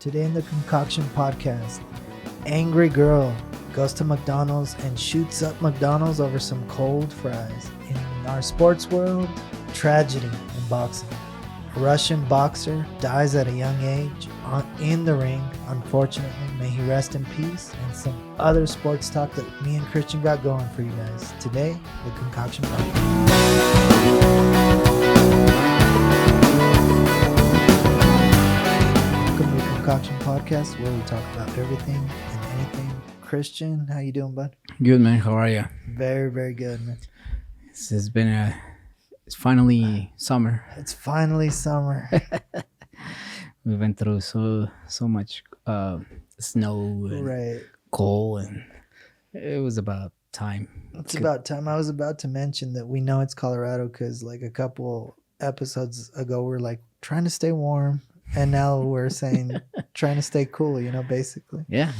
Today in the Concoction Podcast, angry girl goes to McDonald's and shoots up McDonald's over some cold fries. In our sports world, tragedy in boxing. A Russian boxer dies at a young age in the ring, unfortunately. May he rest in peace. And some other sports talk that me and Christian got going for you guys. Today, the Concoction Podcast. Welcome to the Concoction Podcast, where we talk about everything and anything. Christian, how you doing, bud? Good, man. How are you? Very, very good, man. It's finally summer. It's finally summer. We went through so much snow and Right. cold, and it was about time. It's about time. I was about to mention that we know it's Colorado because like a couple episodes ago, we're like trying to stay warm. And now we're saying trying to stay cool, basically. Yeah.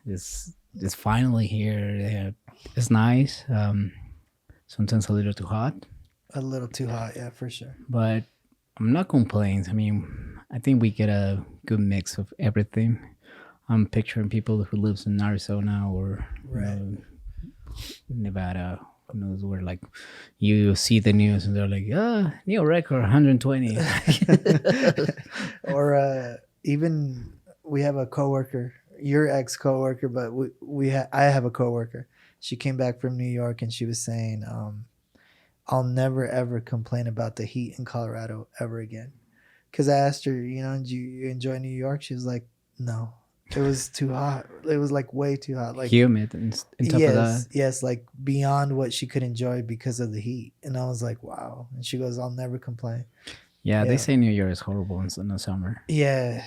It's finally here. Yeah, it's nice. Sometimes a little too hot. A little too hot, yeah, for sure. But I'm not complaining. I mean, I think we get a good mix of everything. I'm picturing people who lives in Arizona or Nevada, who knows where, like, you see the news and they're like, new record, 120. Or even we have a coworker, your ex-coworker, but I have a coworker. She came back from New York and she was saying, I'll never ever complain about the heat in Colorado ever again. Because I asked her, do you enjoy New York? She was like, no, it was too hot. It was like way too hot. Like humid and top of that. Yes, like beyond what she could enjoy because of the heat. And I was like, wow. And she goes, I'll never complain. Yeah, they say New York is horrible in the summer. Yeah,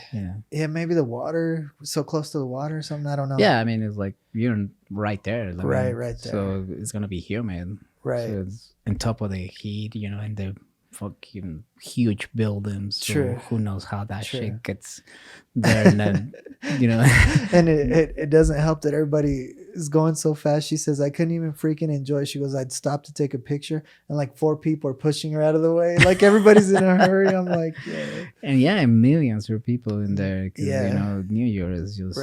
maybe the water, so close to the water or something. I don't know. Yeah, I mean, it's like you're right there. Right there. So it's going to be humid. Right. So it's on top of the heat, and the fucking huge buildings. So True. Who knows how that shit gets there and then, And it doesn't help that everybody is going so fast. She says, I couldn't even freaking enjoy it. She goes, I'd stop to take a picture and like 4 people are pushing her out of the way. Like everybody's in a hurry. I'm like, yeah. And millions of people in there. Because, New York is just,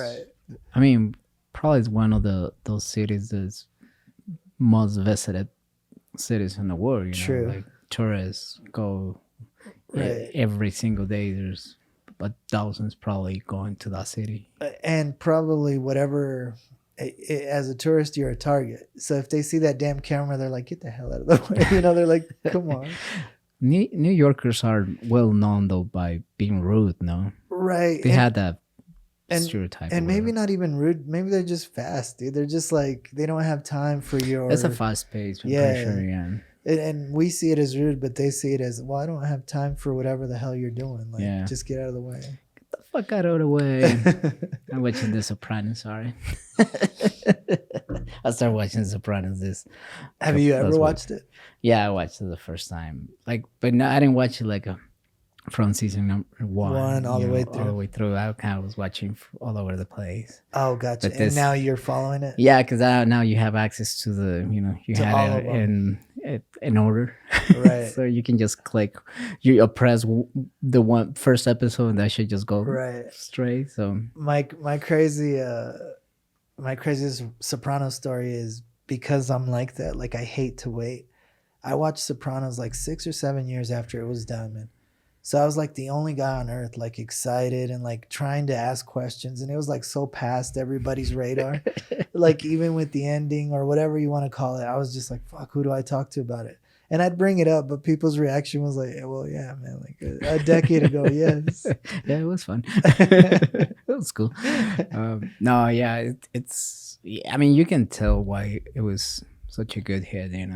I mean, probably it's one of those cities that's most visited cities in the world. True. Like tourists go every single day. There's about thousands probably going to that city. And probably whatever, as a tourist, you're a target. So if they see that damn camera, they're like, get the hell out of the way. They're like, come on. New Yorkers are well known, though, by being rude, no? Right. They had that stereotype. And maybe not even rude. Maybe they're just fast, dude. They're just like, they don't have time for your... It's a fast pace, I'm pretty sure, yeah. And we see it as rude, but they see it as, well, I don't have time for whatever the hell you're doing. Like, just get out of the way. Get the fuck out of the way. I'm watching The Sopranos, sorry. I started watching The Sopranos Have you ever watched it? Yeah, I watched it the first time. But no, I didn't watch it from season number one all the way through. All the way through. I kind of was watching all over the place. Oh, gotcha. And now you're following it? Yeah, because now you have access to you to had it in order. Right. So you can just click, you press the first episode and that should just go straight. So my craziest Soprano story is because I'm like that. Like, I hate to wait. I watched Sopranos like 6 or 7 years after it was done, man. So I was like the only guy on earth, like excited and like trying to ask questions. And it was like so past everybody's radar. Like even with the ending or whatever you want to call it, I was just like, fuck, who do I talk to about it? And I'd bring it up, but people's reaction was like, well, yeah, man, like a decade ago, yes. Yeah, it was fun. It was cool. No, yeah, I mean, you can tell why it was such a good hit, it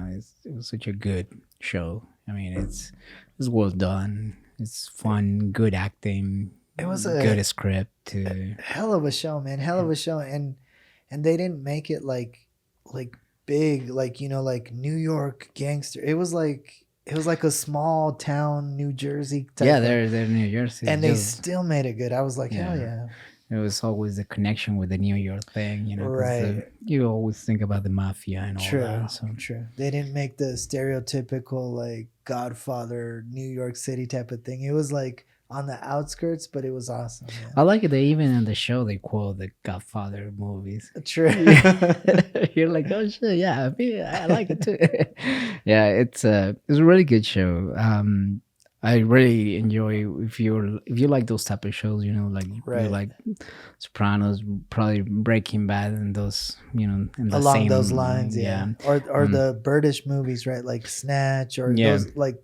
was such a good show. I mean, it's well done. It's fun, good acting. It was a good script. Hell of a show, man. Hell of a show. And they didn't make it like big, like New York gangster. It was like a small town, New Jersey type. Yeah, they're New Jersey. And they still made it good. I was like, hell yeah. It was always the connection with the New York thing, Right. You always think about the mafia and all that. So. True. They didn't make the stereotypical like Godfather, New York City type of thing. It was like on the outskirts, but it was awesome. I like it. They even in the show they quote the Godfather movies. True. You're like, oh shit, yeah, I like it too. Yeah, it's a really good show. I really enjoy if you like those type of shows, like you Right. like Sopranos, probably Breaking Bad, and those, in the Along same, those lines, yeah. Or the British movies, right? Like Snatch, or Yeah. those, like,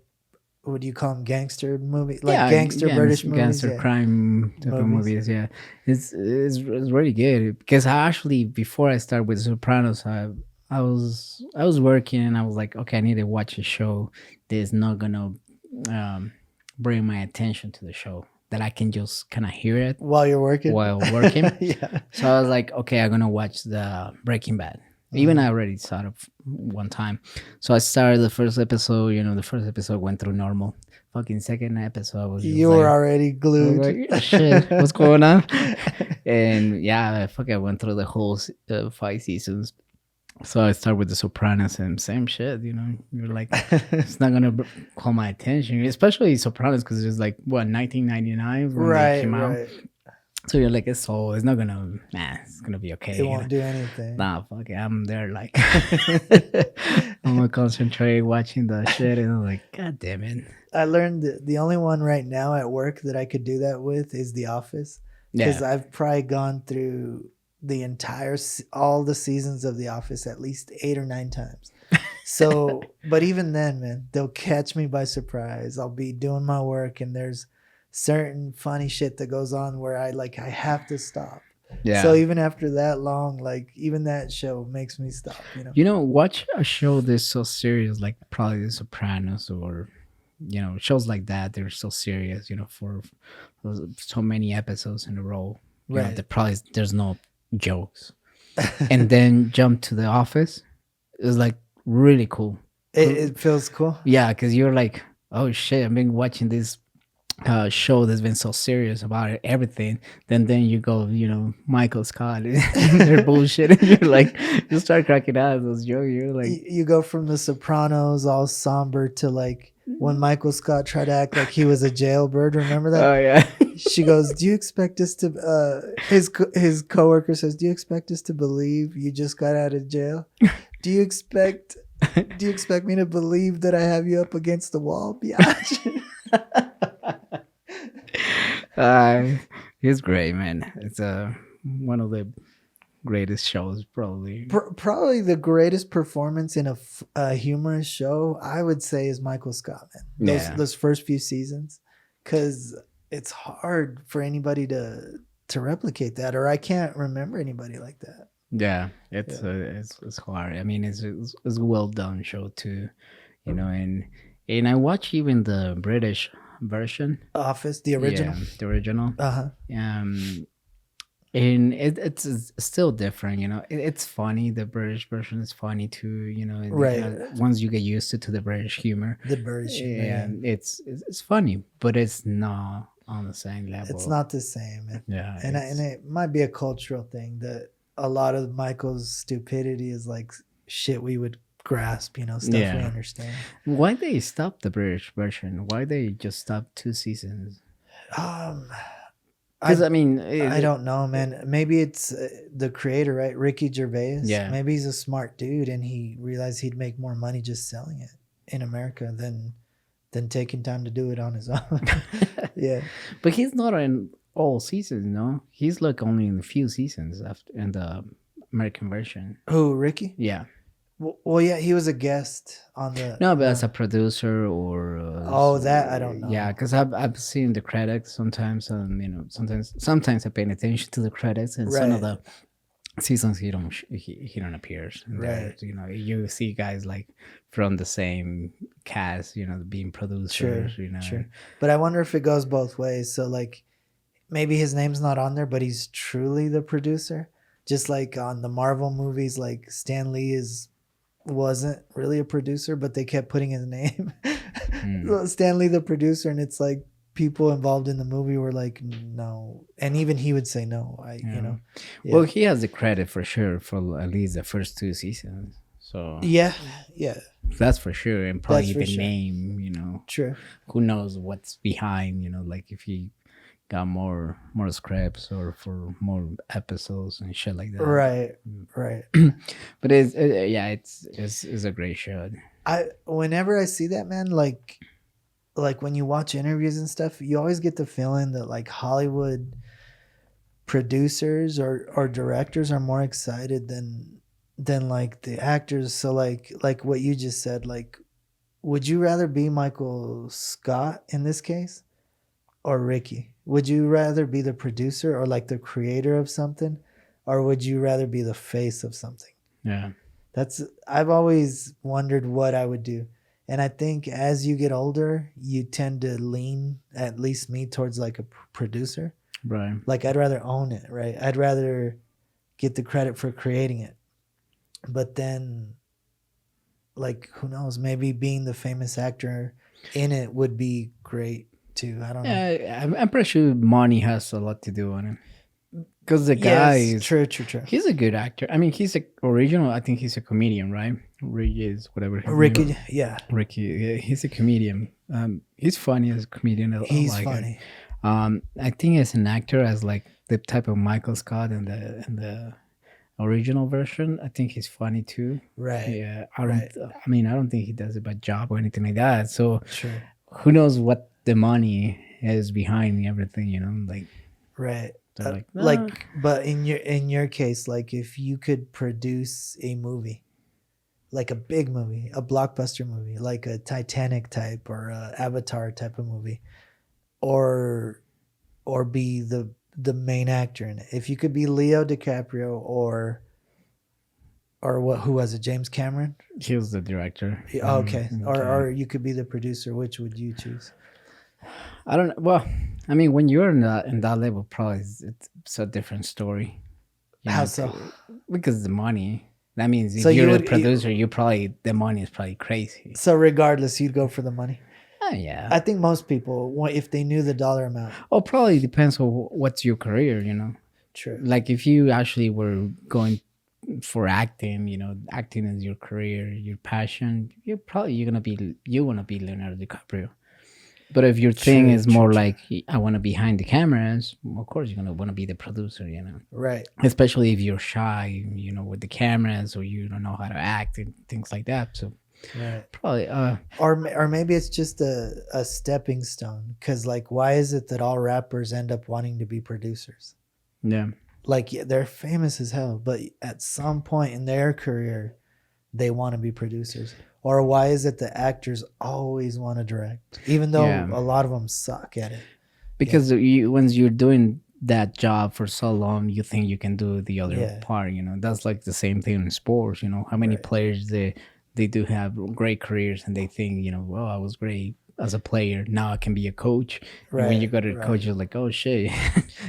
what do you call them? Gangster movies, like Yeah, gangster British movies, gangster crime type of Movies. movies. Yeah, it's really good because I actually, before I started with Sopranos, I was working and I was like, okay, I need to watch a show that's not gonna bring my attention to the show, that I can just kind of hear it While you're working. working. Yeah. So I was like, okay, I'm gonna watch the Breaking Bad. Even I already saw it one time. So I started the first episode. The first episode went through normal. Fucking second episode was just You were already glued. like, "Oh, shit, what's going on?" And yeah, I went through the whole 5 seasons. So I start with the Sopranos and same shit. You're like, it's not gonna call my attention, especially Sopranos, because it was like what 1999 when they came out. Right. So you're like, it's not gonna, it's gonna be okay. It won't do anything. Nah, fuck it. I'm there like, I'm gonna concentrate watching the shit, and I'm like, God damn it. I learned that the only one right now at work that I could do that with is The Office, because I've probably gone through the entire all the seasons of The Office at least 8 or 9 times. So, but even then, man, they'll catch me by surprise. I'll be doing my work and there's certain funny shit that goes on where I have to stop. Yeah. So even after that long, like even that show makes me stop, Watch a show that's so serious, like probably The Sopranos, or shows like that. They're so serious, for so many episodes in a row. Right. There's no jokes. And then jump to The Office. It's like really cool. It feels cool. Yeah, because you're like, oh shit, I've been watching this show that's been so serious about everything. Then you go, Michael Scott, they're bullshit, and you're like, you start cracking out at those jokes. You're like, you go from The Sopranos all somber to like when Michael Scott tried to act like he was a jailbird. Remember that? oh yeah. She goes, "Do you expect us to?" His coworker says, "Do you expect us to believe you just got out of jail? Do you expect me to believe that I have you up against the wall, biatch?" He's great, man. It's one of the greatest shows, probably. Probably the greatest performance in a humorous show, I would say, is Michael Scott, man. Those first few seasons, because it's hard for anybody to replicate that, or I can't remember anybody like that. Yeah, it's hard. I mean, it's a well done show too, and I watch even the British version, Office, the original. Yeah, the original. And it's still different, It's funny. The British version is funny too, Right. Once you get used to the British humor, The British humor, yeah, it's funny, but it's not on the same level. It's not the same. Yeah, and it might be a cultural thing that a lot of Michael's stupidity is like shit we would grasp, stuff we understand. Why they stop the British version? Why they just stop 2 seasons? Because I don't know, man. Maybe it's the creator, right? Ricky Gervais. Yeah. Maybe he's a smart dude and he realized he'd make more money just selling it in America than taking time to do it on his own. Yeah. But he's not in all seasons, no? He's like only in a few seasons after in the American version. Who, Ricky? Yeah. Well, yeah, he was a guest on the. No, but as a producer or. That I don't know. Yeah, because I've seen the credits sometimes, and sometimes I'm paying attention to the credits, and some of the seasons he don't appears. Right. You see guys like from the same cast, being producers. Sure. But I wonder if it goes both ways. So like, maybe his name's not on there, but he's truly the producer. Just like on the Marvel movies, like Stan Lee wasn't really a producer, but they kept putting his name. Stan Lee the producer, and it's like people involved in the movie were like, no, and even he would say no. Well, he has the credit for sure for at least the first 2 seasons. So yeah, that's for sure, and probably That's for even sure. name True. who knows what's behind, like if he got more scripts or for more episodes and shit like that. Right. Right. But it's a great show. Whenever I see that, man, like when you watch interviews and stuff, you always get the feeling that like Hollywood producers or directors are more excited than like the actors. So like what you just said, like, would you rather be Michael Scott in this case or Ricky? Would you rather be the producer or like the creator of something, or would you rather be the face of something? Yeah. I've always wondered what I would do. And I think as you get older, you tend to lean, at least me, towards like a producer. Right. Like I'd rather own it, right? I'd rather get the credit for creating it. But then, like, who knows? Maybe being the famous actor in it would be great too. I don't know. Yeah, I'm pretty sure money has a lot to do on it. Because the guy is true. He's a good actor. I mean, he's a original. I think he's a comedian, right? Ricky is whatever. Ricky, yeah. Ricky, yeah, he's a comedian. He's funny as a comedian. He's funny. I think as an actor, as like the type of Michael Scott in the original version, I think he's funny too. Right. Yeah. I don't think he does a bad job or anything like that. So sure. Who knows what the money is behind everything? Like. Right. Like, but in your case, like if you could produce a movie, like a big movie, a blockbuster movie, like a Titanic type or a Avatar type of movie, or be the main actor in it. If you could be Leo DiCaprio or who was it? James Cameron? He was the director. Okay. Or you could be the producer. Which would you choose? I don't know. Well, I mean, when you're in that level, probably it's a different story. How so? Because the money. That means if you're a producer, the money is probably crazy. So regardless, you'd go for the money. Oh, yeah. I think most people, if they knew the dollar amount. Oh, probably depends on what's your career. True. Like if you actually were going for acting, acting is your career, your passion. You want to be Leonardo DiCaprio. But if your thing is more like, I want to be behind the cameras, of course you're going to want to be the producer, Right. Especially if you're shy, with the cameras, or you don't know how to act and things like that. So right. Probably. Or maybe it's just a stepping stone. Because like, why is it that all rappers end up wanting to be producers? Yeah. Like they're famous as hell, but at some point in their career, they want to be producers. Or why is it that actors always want to direct, even though a lot of them suck at it? Because once you're doing that job for so long, you think you can do the other part. That's like the same thing in sports. How many players they do have great careers, and they think, well, I was great as a player. Now I can be a coach. Right. And when you go to the coach, you're like, oh shit,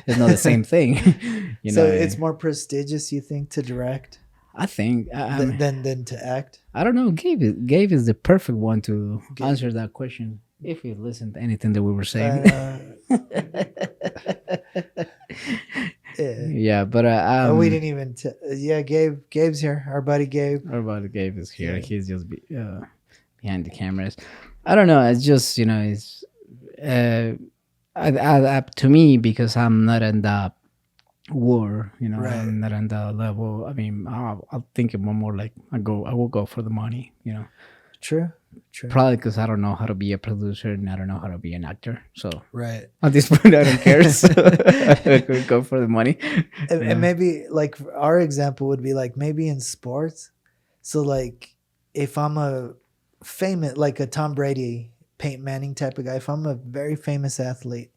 it's not the same thing. So it's more prestigious, you think, to direct? I think than to act. I don't know. Gabe is the perfect one to answer that question. If you listened to anything that we were saying. Yeah, but we didn't even. Gabe's here. Our buddy Gabe. Gabe is here. Yeah. He's just behind the cameras. I don't know. It's just it's to me, because I'm not in that war, right. I'm not on that level. I mean, I'll think more like I will go for the money, True. Probably because I don't know how to be a producer and I don't know how to be an actor. So right at this point, I don't care. So I could go for the money. And maybe like our example would be like maybe in sports. So like if I'm a famous, like a Tom Brady, Peyton Manning type of guy, if I'm a very famous athlete,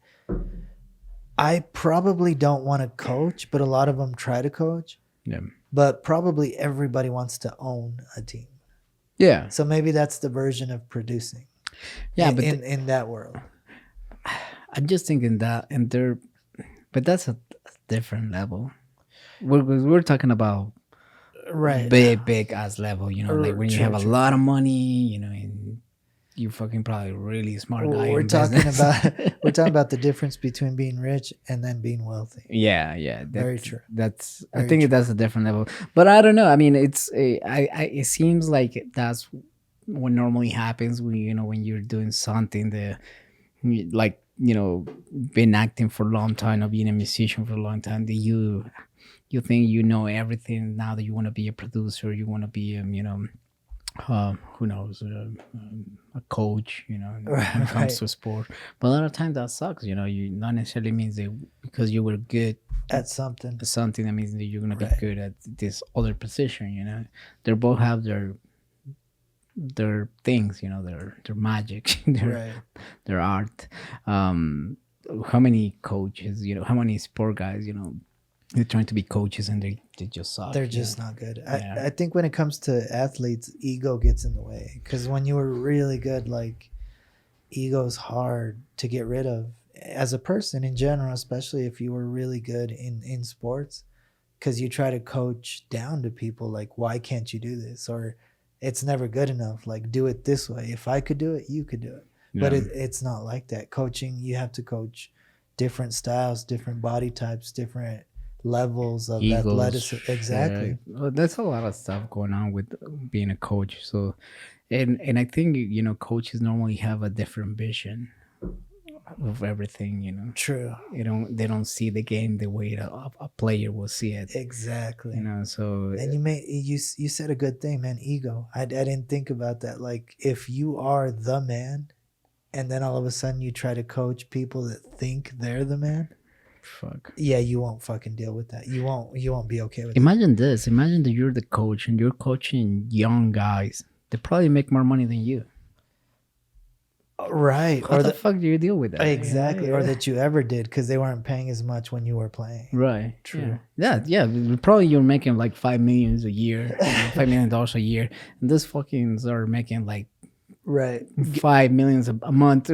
I probably don't want to coach, but a lot of them try to coach. Yeah. But probably everybody wants to own a team. Yeah. So maybe that's the version of producing. Yeah, but in that world, I'm just thinking that, but that's a different level. We're talking about right big ass level. Like when you have a lot of money, and you fucking probably really smart guy. We're talking about the difference between being rich and then being wealthy. Yeah. Very true. I think that's a different level. But I don't know. I mean, it seems like that's what normally happens when when you're doing something that like been acting for a long time or being a musician for a long time, that you think you know everything. Now that you want to be a producer, you want to be who knows, a coach, when it comes Right. to sport. But a lot of times that sucks. You not necessarily means that because you were good At something. at something, that means that you're gonna be Right. good at this other position. They both have their things, their magic, Right. their art. How many coaches, how many sport guys, they're trying to be coaches and they just suck. They're just not good. Yeah. I think when it comes to athletes, ego gets in the way. Because when you were really good, like, ego's hard to get rid of as a person in general, especially if you were really good in sports. Because you try to coach down to people, like, why can't you do this? Or it's never good enough. Like, do it this way. If I could do it, you could do it. But Yeah. it's not like that. Coaching, you have to coach different styles, different body types, different levels of Egos. athleticism. Exactly. Yeah. Well, there's a lot of stuff going on with being a coach. So, and I think coaches normally have a different vision of everything. True. They don't see the game the way a player will see it. Exactly. So And you said a good thing, man. Ego. I didn't think about that. Like, if you are the man, and then all of a sudden you try to coach people that think they're the man, fuck. yeah, you won't fucking deal with that. You won't be okay with it. Imagine this. Imagine that you're the coach and you're coaching young guys. They probably make more money than you. Right. How the fuck do you deal with that? Exactly. Yeah. Or that you ever did, because they weren't paying as much when you were playing. Right. True. Yeah. Probably you're making like $5 million a year, $5 million a year, and this fucking are making like Right. $5 million a month.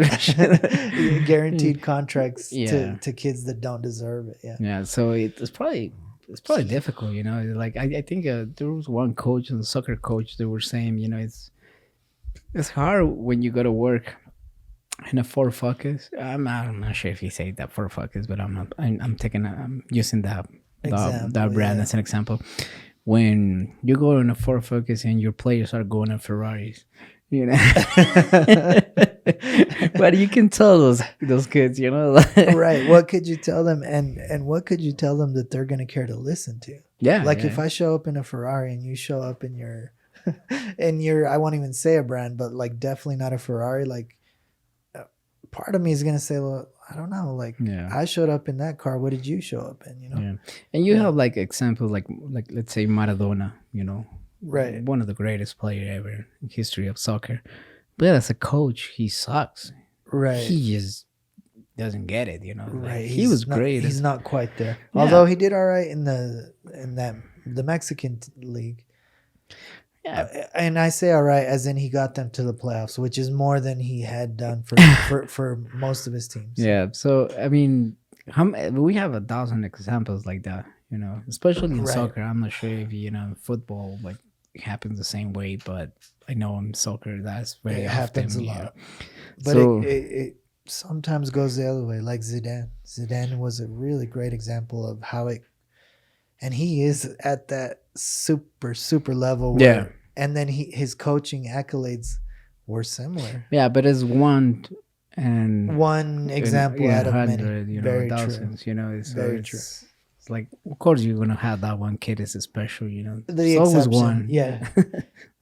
Guaranteed contracts Yeah. to kids that don't deserve it. Yeah. Yeah. So it's probably difficult. Like I think there was one coach, a soccer coach, they were saying, it's hard when you go to work in a Ford Focus. I'm not sure if he said that Ford Focus, but I'm using that Example, brand yeah. as an example. When you go in a Ford Focus and your players are going in Ferraris, but you can tell those kids, Right. What could you tell them, and what could you tell them that they're going to care to listen to? Yeah. Like, if I show up in a Ferrari and you show up in your I won't even say a brand, but like definitely not a Ferrari, like, part of me is going to say, well, I don't know, like, Yeah. I showed up in that car, what did you show up in, Yeah. And you have like examples like let's say Maradona, Right. one of the greatest player ever in history of soccer. But as a coach, he sucks. Right. He just doesn't get it, Right. He was not, great. He's not quite there. Yeah. Although he did all right in the Mexican league. Yeah. And I say all right as in he got them to the playoffs, which is more than he had done for most of his teams. Yeah. So I mean, we have 1,000 examples like that, especially in Right. soccer. I'm not sure if football like happens the same way, but I know in soccer that's very It often. happens a lot. But So- it sometimes goes the other way, like Zidane. Zidane was a really great example of how it, and he is at that super level where, Yeah. and then his coaching accolades were similar. Yeah, but it's one and One example out of many. 100, Very true. thousands, so Very it's like, of course you're gonna have that one kid is special, The There's always exception, one. yeah.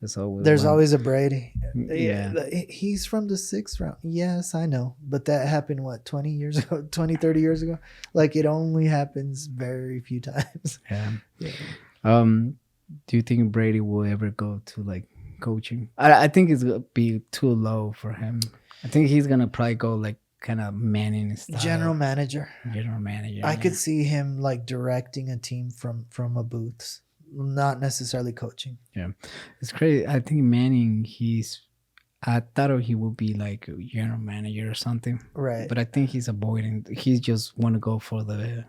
There's always There's one. always a Brady. Yeah. He's from the 6th round. Yes, I know. But that happened, what, 20 years ago, 20, 30 years ago? Like, it only happens very few times. Yeah. Yeah. Do you think Brady will ever go to like coaching? I think it's gonna be too low for him. I think he's gonna probably go like kind of Manning style. General manager. General manager. I yeah. could see him like directing a team from a booth, not necessarily coaching. It's crazy. I think Manning, I thought he would be like a general manager or something, Right. but I think he's avoiding. He just want to go for the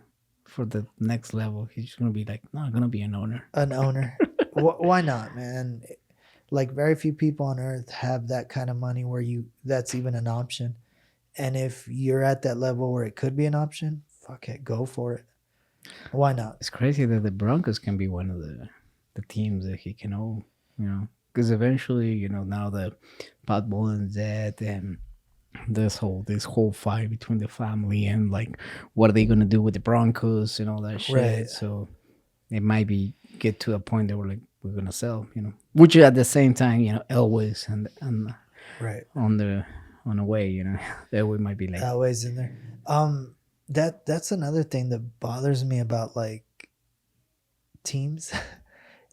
next level. He's just gonna be like, no, I'm gonna be an owner. An owner. Why not, man? Like, very few people on earth have that kind of money where that's even an option. And if you're at that level where it could be an option, fuck it, go for it. Why not? It's crazy that the Broncos can be one of the teams that he can own. because eventually, now the Pat Bowlen's dead, and this whole fight between the family, and like what are they gonna do with the Broncos and all that shit. Right. So it might be get to a point that we're gonna sell, which at the same time, Elway's and Right. on the way, Elway might be like Always in there. That's another thing that bothers me about like teams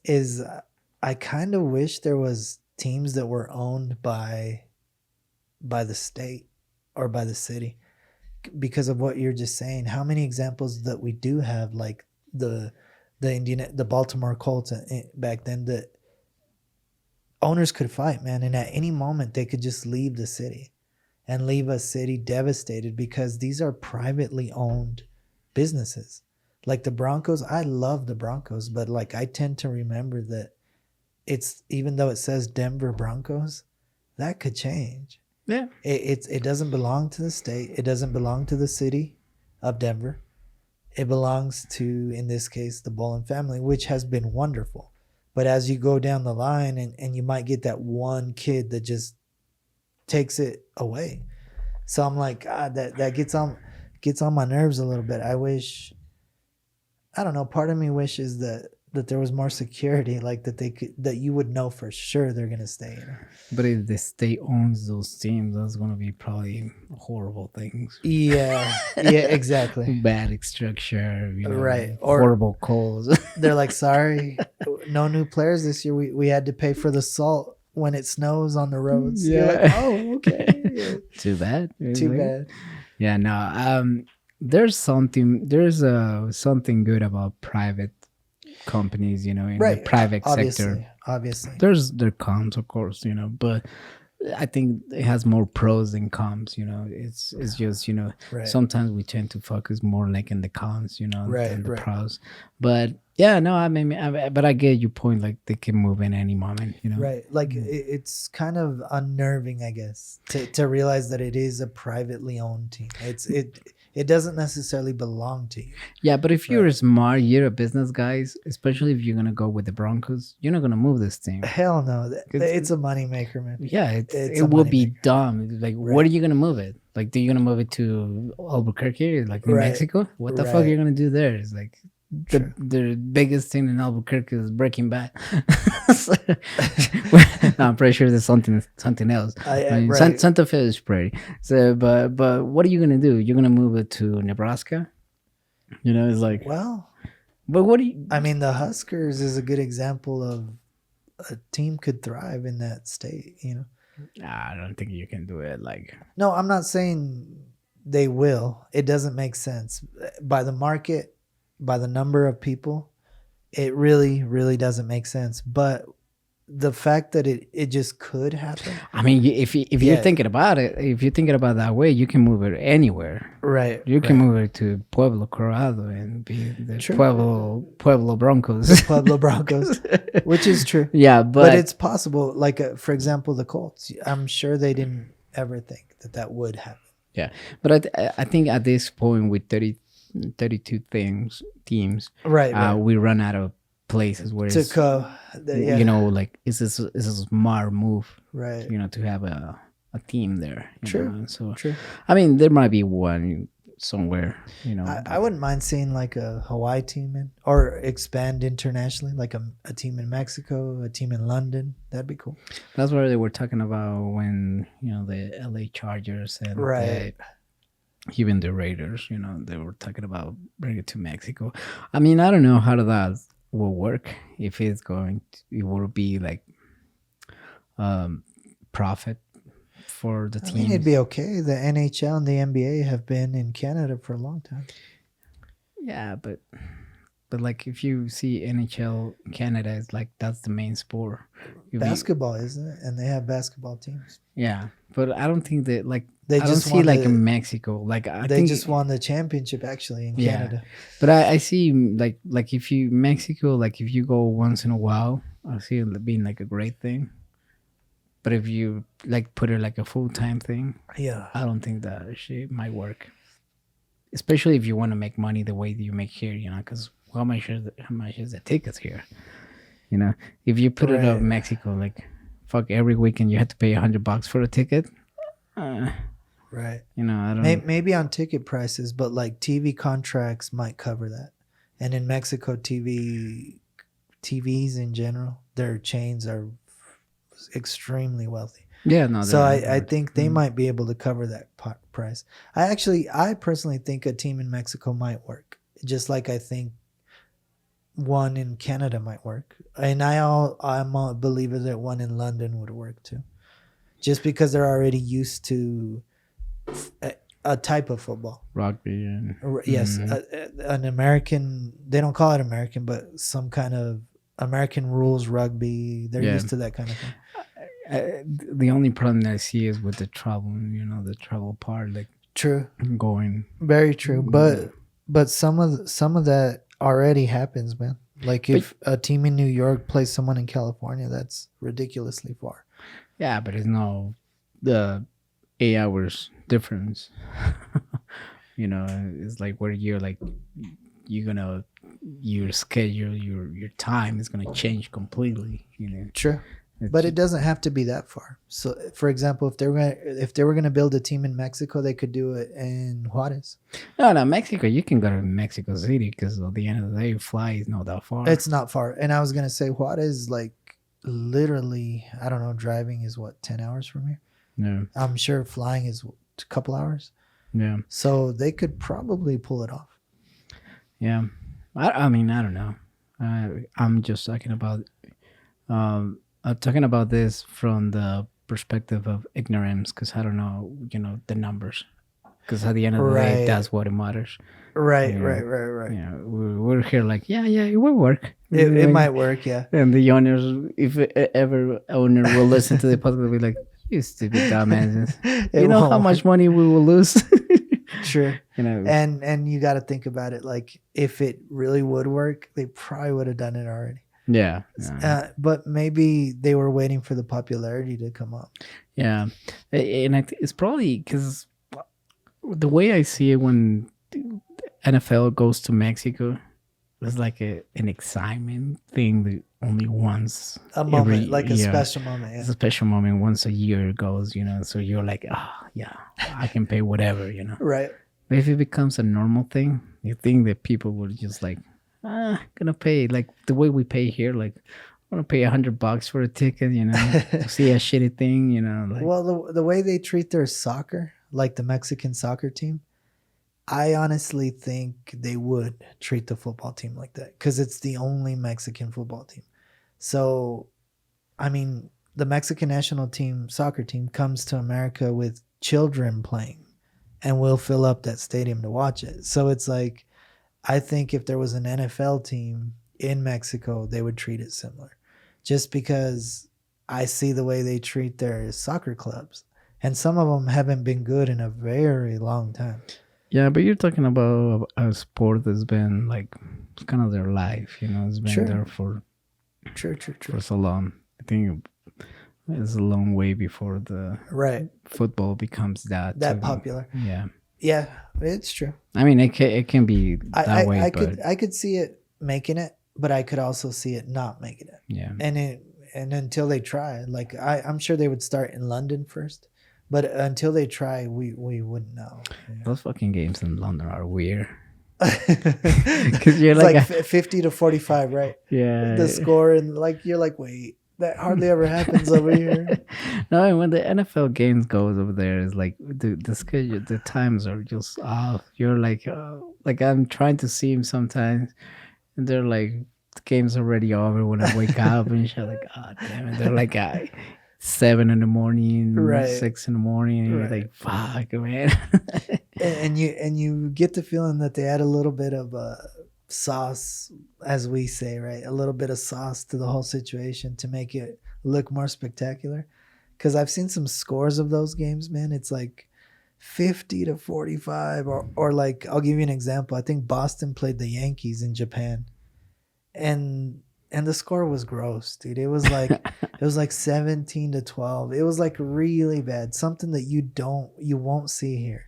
is I kind of wish there was teams that were owned by the state or by the city, because of what you're just saying. How many examples that we do have, like the Baltimore Colts back then, that owners could fight, man, and at any moment they could just leave the city and leave a city devastated, because these are privately owned businesses. Like the Broncos, I love the Broncos, but like I tend to remember that it's, even though it says Denver Broncos, that could change. yeah. It doesn't belong to the state. It doesn't belong to the city of Denver. It belongs to, in this case, the Bowlen family, which has been wonderful. But as you go down the line, and you might get that one kid that just takes it away. So I'm like, God, that gets on my nerves a little bit. I wish, I don't know, part of me wishes that there was more security, like that you would know for sure they're gonna stay. But if the state owns those teams, that's gonna be probably horrible things. Yeah, exactly. Bad structure, Right. Or horrible calls. they're like, sorry, no new players this year. We had to pay for the salt when it snows on the roads. Yeah. You're like, oh, okay. Yeah. Too bad. Too bad. Yeah, no. There's something good about private companies, in Right. the private sector. Obviously. There's their cons, of course, but I think it has more pros than cons. It's just Right. sometimes we tend to focus more like in the cons, Right, than the right. pros. But yeah, no, but I get your point. Like they can move in any moment, Right. Like it's kind of unnerving, I guess, to realize that it is a privately owned team. It doesn't necessarily belong to you. Yeah, but if you're Right. smart, you're a business guy, especially if you're gonna go with the Broncos, you're not gonna move this team. Hell no. It's a moneymaker, man. Yeah, It's it a would be moneymaker. dumb. Like, Right. what are you gonna move it? Like, are you gonna move it to Albuquerque, like New Right. Mexico? What the fuck Right. are you gonna do there? It's like True. the biggest thing in Albuquerque is Breaking Bad. No, I'm pretty sure there's something else. I mean, right. Santa Fe is pretty. So, but what are you gonna do? You're gonna move it to Nebraska? It's like, Well, but what do you? I mean, the Huskers is a good example of a team could thrive in that state, I don't think you can do it. Like, No, I'm not saying they will. It doesn't make sense. By the market, by the number of people, it really, really doesn't make sense. But the fact that it just could happen. I mean, if you're Yeah. thinking about it, if you're thinking about it that way, you can move it anywhere. Right. You can right. move it to Pueblo, Colorado, and be the True. Pueblo Broncos. Pueblo Broncos, which is true. Yeah, But it's possible. Like, for example, the Colts. I'm sure they didn't ever think that would happen. yeah. But I think at this point with 32 teams, Right. we run out of places where To it's, go. Yeah. like it's a smart move, Right. to have a team there. True. So True. I mean, there might be one somewhere. I wouldn't mind seeing like a Hawaii team or expand internationally, like a team in Mexico, a team in London. That'd be cool. That's what they were talking about when the LA Chargers and Right. even the Raiders. They were talking about bringing it to Mexico. I mean, I don't know how that will work. If it will be like profit for the I team. mean, it'd be okay. The NHL and the NBA have been in Canada for a long time. Yeah, but like if you see NHL Canada, is like that's the main sport. Basketball, isn't it? And they have basketball teams. Yeah, but I don't think that like They I don't just see won like the- in Mexico. Like I They think just won the championship actually in Yeah. Canada. But I see like if you Mexico, like if you go once in a while, I see it being like a great thing. But if you like put it like a full-time thing, Yeah. I don't think that shit might work. Especially if you want to make money the way that you make here, because how much is the tickets here? You know, if you put it up Right. Mexico, like fuck, every weekend you had to pay $100 for a ticket. Right. You know, I don't. Maybe on ticket prices, but like TV contracts might cover that. And in Mexico, TVs in general, their chains are extremely wealthy. Yeah, no. So I they're- think they might be able to cover that price. I personally think a team in Mexico might work, just like I think one in Canada might work, and I'm a believer that one in London would work too, just because they're already used to a type of football. rugby and Yes, an American. They don't call it American, but some kind of American rules rugby. They're Yeah. used to that kind of thing. the only problem that I see is with the travel. You know, the travel part, like True. going. Very true, but some of that already happens, man. Like if a team in New York plays someone in California, that's ridiculously far. Yeah, but it's no the 8 hours difference. You know, it's like where you're like you're gonna your schedule, your time is gonna change completely. You know, True, It's- but it doesn't have to be that far. So, for example, if they were gonna build a team in Mexico, they could do it in Juarez. no, Mexico. You can go to Mexico City because at the end of the day, fly is not that far. It's not far, and I was gonna say Juarez, like literally, I don't know, driving is what 10 hours from here. yeah, I'm sure flying is a couple hours. yeah. So they could probably pull it off. Yeah, I mean, I don't know. I'm just talking about, I'm talking about this from the perspective of ignorance, because I don't know, you know, the numbers. Because at the end of the day, Right. that's what it matters. Right, Yeah. right. You know, we're here like, yeah, it will work. It might work, yeah. And the owners, if ever owner will listen to the podcast, will be like, you stupid dumbasses. It You know how won't much money we will lose. work. Sure. You know, And you got to think about it. Like, if it really would work, they probably would have done it already. yeah. But maybe they were waiting for the popularity to come up. Yeah, and it's probably because the way I see it when NFL goes to Mexico, it's like an excitement thing that only once A moment, every like a year. special moment. It's Yeah. a special moment once a year goes, you know. So you're like, yeah, I can pay whatever, you know. Right. But if it becomes a normal thing, you think that people would just like, gonna pay like the way we pay here, like. I'm gonna pay $100 for a ticket, you know, to see a shitty thing, you know. Like, Well, the way they treat their soccer, like the Mexican soccer team, I honestly think they would treat the football team like that because it's the only Mexican football team. So, I mean, the Mexican national team, soccer team, comes to America with children playing and we'll fill up that stadium to watch it. So it's like, I think if there was an NFL team in Mexico, they would treat it similar. Just because I see the way they treat their soccer clubs. And some of them haven't been good in a very long time. yeah, but you're talking about a sport that's been like it's kind of their life, you know. It's been Sure. there for True. so long. I think it's a long way before the Right. football becomes that Popular. Yeah, Yeah, it's true. I mean it can be that way, I but could see it making it, but I could also see it not making it. yeah, And until they try, like I'm sure they would start in London first, but until they try, we wouldn't know. those fucking games in London are weird. Because you're like, like 50 to 45, right? Yeah, The score, and like you're like, wait, that hardly ever happens over here. No, and when the NFL games goes over there, it's like the schedule, the times are just off. You're like I'm trying to see him sometimes, and they're like, the game's already over when I wake up, and shit. Like, oh damn it, they're like 7 in the morning, Right. 6 in the morning, and you're Right. like, fuck, man. and you get the feeling that they add a little bit of sauce, as we say, right? A little bit of sauce to the whole situation to make it look more spectacular. Because I've seen some scores of those games, man. It's like 50 to 45, or like, I'll give you an example. I think Boston played the Yankees in Japan, and the score was gross, dude. It was like 17 to 12. It was like really bad, something that you won't see here.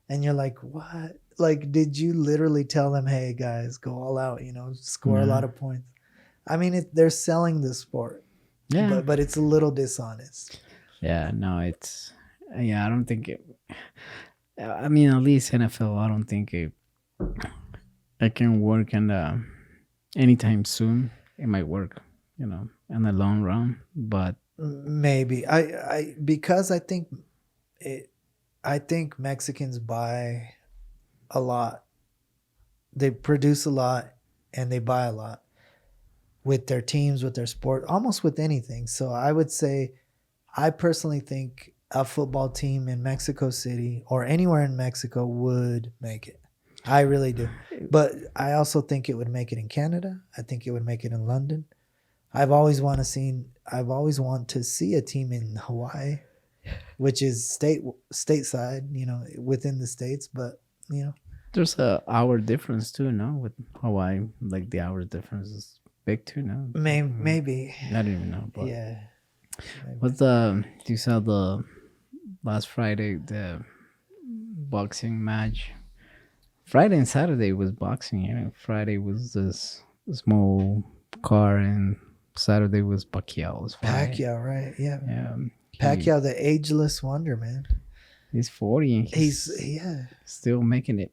And you're like, what? Like, did you literally tell them, hey guys, go all out, score a lot of points? I mean, they're selling the sport, Yeah. but it's a little dishonest. Yeah. No, it's. Yeah, I don't think it. I mean, at least NFL, I don't think it can work in the anytime soon. It might work, in the long run. But Maybe because I think Mexicans buy a lot. They produce a lot and they buy a lot with their teams, with their sport, almost with anything. So I would say, I personally think a football team in Mexico City or anywhere in Mexico would make it. I really do. But I also think it would make it in Canada. I think it would make it in London. I've always want to see a team in Hawaii, which is stateside, within the states, but there's a hour difference too, no? With Hawaii, like the hour difference is big too, no? maybe. I don't even know. But Yeah. what's you saw the last Friday the boxing match? Friday and Saturday was boxing. Friday was this small car, and Saturday was Pacquiao's fight. Pacquiao, right? Yeah. Yeah. Pacquiao, the ageless wonder, man. He's 40 and He's still making it.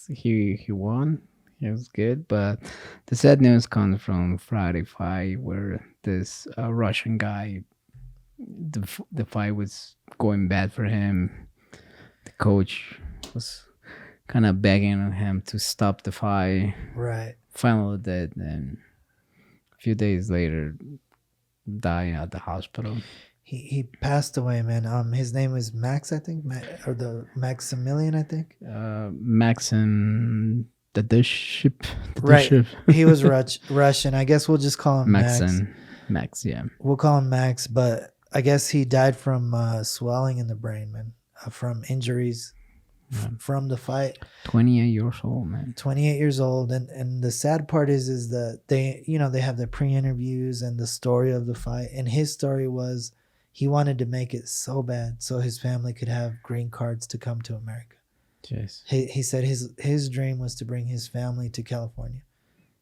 He won. It was good, but the sad news comes from Friday fight where this Russian guy, the fight was going bad for him. The coach was kind of begging on him to stop the fight. Right. Finally did, and a few days later, died at the hospital. He passed away, man. His name was Max, I think, or the Maximilian, I think. Maxim, the dish ship. Right. He was Russian. I guess we'll just call him Max, yeah. We'll call him Max, but I guess he died from swelling in the brain, man, from injuries from the fight. 28 years old, man. 28 years old, and the sad part is that they have their pre-interviews and the story of the fight, and his story was he wanted to make it so bad so his family could have green cards to come to America. Jeez. He said his dream was to bring his family to California,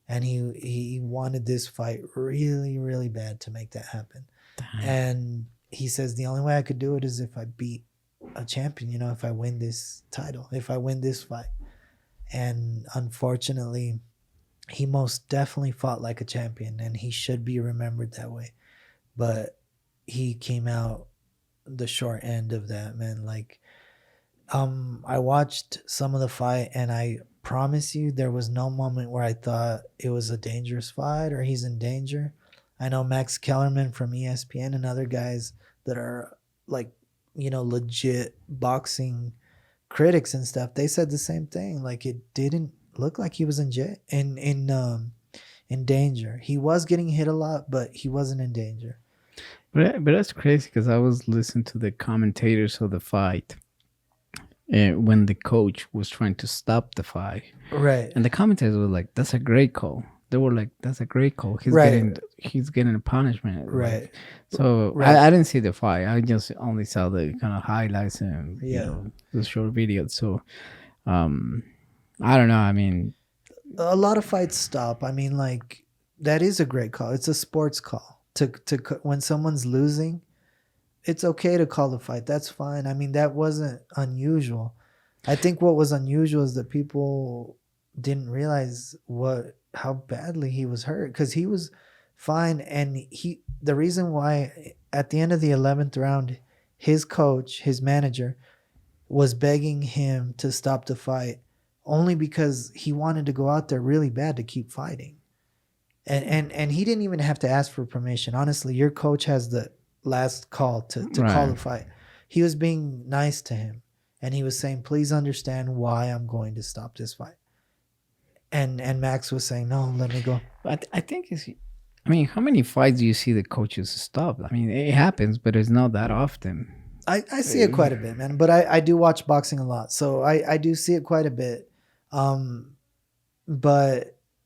and he wanted this fight really, really bad to make that happen. Damn. And he says the only way I could do it is if I beat a champion, if I win this title, if I win this fight. And unfortunately, he most definitely fought like a champion, and he should be remembered that way. But he came out the short end of that, man. Like, I watched some of the fight, and I promise you there was no moment where I thought it was a dangerous fight or he's in danger. I know Max Kellerman from ESPN and other guys that are like, legit boxing critics and stuff, they said the same thing. Like, it didn't look like he was in danger. He was getting hit a lot, but he wasn't in danger. But that's crazy because I was listening to the commentators of the fight when the coach was trying to stop the fight. Right. And the commentators were like, "That's a great call." They were like, "That's a great call. He's getting a punishment." Right. Like, so right. I didn't see the fight. I just only saw the kind of highlights and the short videos. So I don't know. I mean, a lot of fights stop. I mean, like, that is a great call. It's a sports call. To when someone's losing, it's okay to call the fight. That's fine. I mean, that wasn't unusual. I think what was unusual is that people didn't realize how badly he was hurt, because he was fine. And the reason why at the end of the 11th round, his coach, his manager, was begging him to stop the fight only because he wanted to go out there really bad to keep fighting. And he didn't even have to ask for permission. Honestly, your coach has the last call to call the fight. He was being nice to him, and he was saying, "Please understand why I'm going to stop this fight." And Max was saying, "No, let me go." But I think how many fights do you see the coaches stop? I mean, it happens, but it's not that often. I see it quite a bit, man. But I do watch boxing a lot, so I do see it quite a bit.